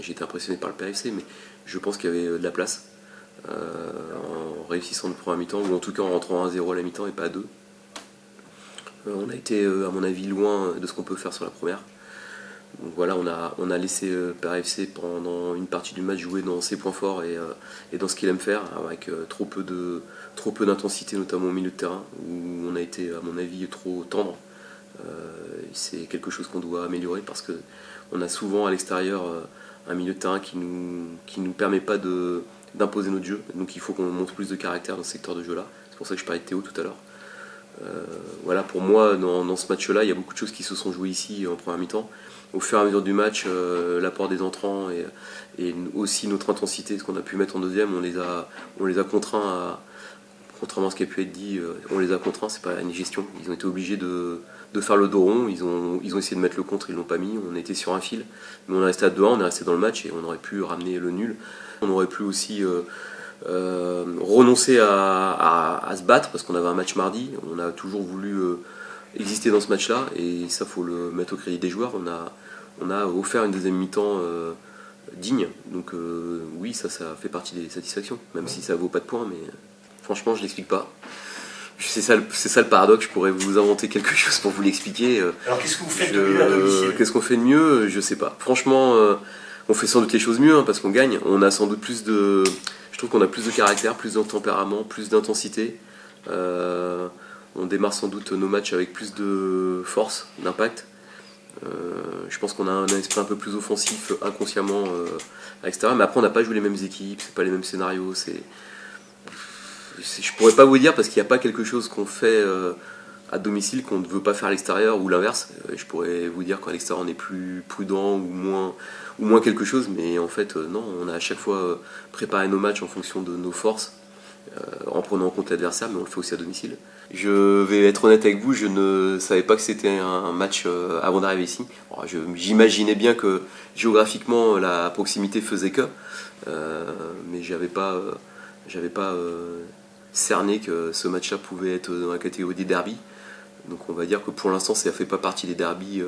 j'ai été impressionné par le PFC, mais je pense qu'il y avait de la place en réussissant le premier mi-temps, ou en tout cas en rentrant 1-0 à la mi-temps et pas à 2. On a été, à mon avis, loin de ce qu'on peut faire sur la première. Donc voilà, on a laissé PFC pendant une partie du match jouer dans ses points forts et dans ce qu'il aime faire, avec trop peu d'intensité, notamment au milieu de terrain, où on a été, à mon avis, trop tendre. C'est quelque chose qu'on doit améliorer parce qu'on a souvent à l'extérieur un milieu de terrain qui nous permet pas d'imposer notre jeu. Donc il faut qu'on montre plus de caractère dans ce secteur de jeu-là. C'est pour ça que je parlais de Théo tout à l'heure. Voilà, pour moi, dans ce match-là, il y a beaucoup de choses qui se sont jouées ici en première mi-temps. Au fur et à mesure du match, l'apport des entrants et aussi notre intensité, ce qu'on a pu mettre en deuxième, on les a contraints contrairement à ce qui a pu être dit, on les a contraints, c'est pas une gestion. Ils ont été obligés de faire le dos rond, ils ont essayé de mettre le contre, ils l'ont pas mis, on était sur un fil, mais on est resté à 2-1, on est resté dans le match et on aurait pu ramener le nul. On aurait pu aussi renoncer à se battre parce qu'on avait un match mardi, on a toujours voulu exister dans ce match-là et ça faut le mettre au crédit des joueurs. On a offert une deuxième mi-temps digne, donc oui, ça fait partie des satisfactions, même si ça vaut pas de points, mais franchement je l'explique pas. C'est ça le paradoxe, je pourrais vous inventer quelque chose pour vous l'expliquer. Alors qu'est-ce que vous faites de mieux à domicile ? Qu'est-ce qu'on fait de mieux ? Je sais pas. Franchement, on fait sans doute les choses mieux parce qu'on gagne. On a sans doute je trouve qu'on a plus de caractère, plus de tempérament, plus d'intensité. On démarre sans doute nos matchs avec plus de force, d'impact. Je pense qu'on a un esprit un peu plus offensif inconsciemment à l'extérieur. Mais après, on n'a pas joué les mêmes équipes, c'est pas les mêmes scénarios. Je pourrais pas vous dire parce qu'il n'y a pas quelque chose qu'on fait à domicile qu'on ne veut pas faire à l'extérieur ou l'inverse. Je pourrais vous dire qu'à l'extérieur on est plus prudent ou moins quelque chose, mais en fait non, on a à chaque fois préparé nos matchs en fonction de nos forces, en prenant en compte l'adversaire, mais on le fait aussi à domicile. Je vais être honnête avec vous, je ne savais pas que c'était un match avant d'arriver ici. J'imaginais bien que géographiquement la proximité faisait que, mais j'avais pas cerné que ce match-là pouvait être dans la catégorie des derbies. Donc on va dire que pour l'instant ça ne fait pas partie des derbies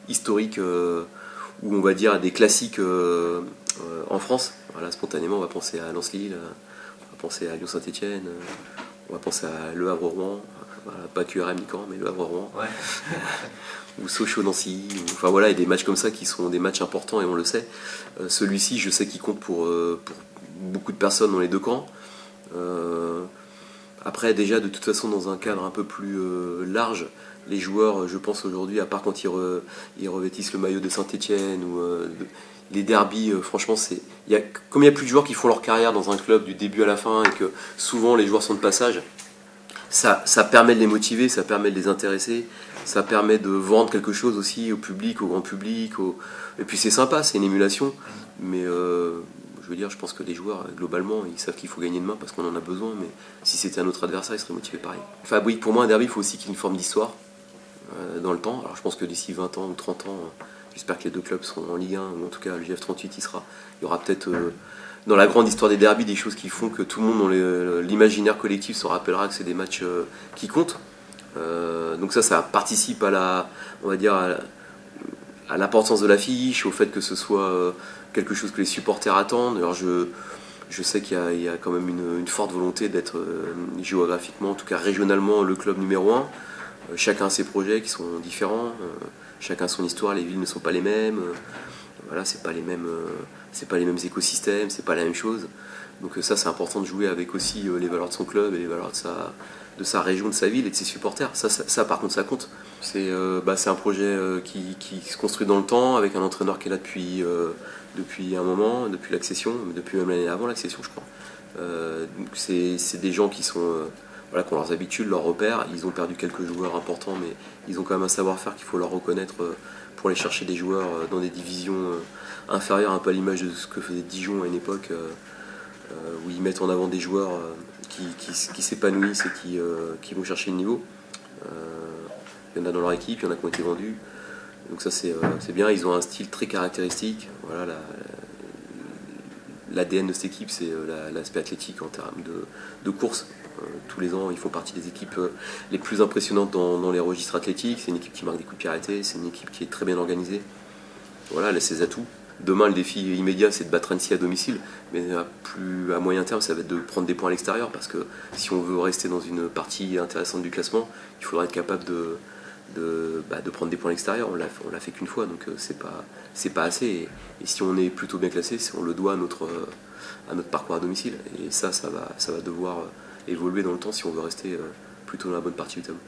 historiques où on va dire des classiques en France. Voilà, spontanément on va penser à Lens-Lille, on va penser à Lyon-Saint-Etienne, on va penser à Le Havre-Rouen, voilà, pas QRM ni Caen mais Le Havre-Rouen. Ouais. Ou Sochaux-Nancy, enfin voilà, il y a des matchs comme ça qui sont des matchs importants et on le sait. Celui-ci je sais qu'il compte pour beaucoup de personnes dans les deux camps. Après déjà de toute façon dans un cadre un peu plus large, les joueurs je pense aujourd'hui, à part quand ils revêtissent le maillot de Saint-Etienne ou les derbies, franchement comme il n'y a plus de joueurs qui font leur carrière dans un club du début à la fin et que souvent les joueurs sont de passage, ça permet de les motiver, ça permet de les intéresser, ça permet de vendre quelque chose aussi au public, au grand public, et puis c'est sympa, c'est une émulation, mais je veux dire, je pense que les joueurs, globalement, ils savent qu'il faut gagner demain parce qu'on en a besoin, mais si c'était un autre adversaire, ils seraient motivés pareil. Enfin, oui, pour moi, un derby, il faut aussi qu'il y ait une forme d'histoire dans le temps. Alors, je pense que d'ici 20 ans ou 30 ans, j'espère que les deux clubs seront en Ligue 1, ou en tout cas, le GF38 y sera. Il y aura peut-être, dans la grande histoire des derbys, des choses qui font que tout le monde, dans l'imaginaire collectif, se rappellera que c'est des matchs qui comptent. Donc ça participe on va dire, à l'importance de l'affiche, au fait que ce soit quelque chose que les supporters attendent. Alors je sais qu'il y a quand même une forte volonté d'être géographiquement, en tout cas régionalement, le club numéro 1. Chacun a ses projets qui sont différents, chacun a son histoire, les villes ne sont pas les mêmes, voilà, c'est pas les mêmes écosystèmes, c'est pas la même chose. Donc ça c'est important de jouer avec aussi les valeurs de son club et les valeurs de sa région, de sa ville et de ses supporters. Ça par contre ça compte. C'est un projet qui se construit dans le temps avec un entraîneur qui est là depuis un moment, depuis l'accession, mais depuis même l'année avant l'accession je crois. C'est des gens qui sont qui ont leurs habitudes, leurs repères. Ils ont perdu quelques joueurs importants, mais ils ont quand même un savoir-faire qu'il faut leur reconnaître pour aller chercher des joueurs dans des divisions inférieures, un peu à l'image de ce que faisait Dijon à une époque, où ils mettent en avant des joueurs qui s'épanouissent et qui vont chercher le niveau. Il y en a dans leur équipe, il y en a qui ont été vendus. Donc ça c'est bien, ils ont un style très caractéristique. Voilà, l'ADN de cette équipe, c'est l'aspect athlétique en termes de course. Tous les ans, ils font partie des équipes les plus impressionnantes dans les registres athlétiques. C'est une équipe qui marque des coups de pied arrêtés, c'est une équipe qui est très bien organisée. Voilà, elle a ses atouts. demain le défi immédiat c'est de battre Annecy à domicile, mais à moyen terme ça va être de prendre des points à l'extérieur, parce que si on veut rester dans une partie intéressante du classement, il faudra être capable de prendre des points à l'extérieur. On l'a fait qu'une fois, donc c'est pas assez, et si on est plutôt bien classé, on le doit à notre parcours à domicile, et ça va devoir évoluer dans le temps si on veut rester plutôt dans la bonne partie du tableau.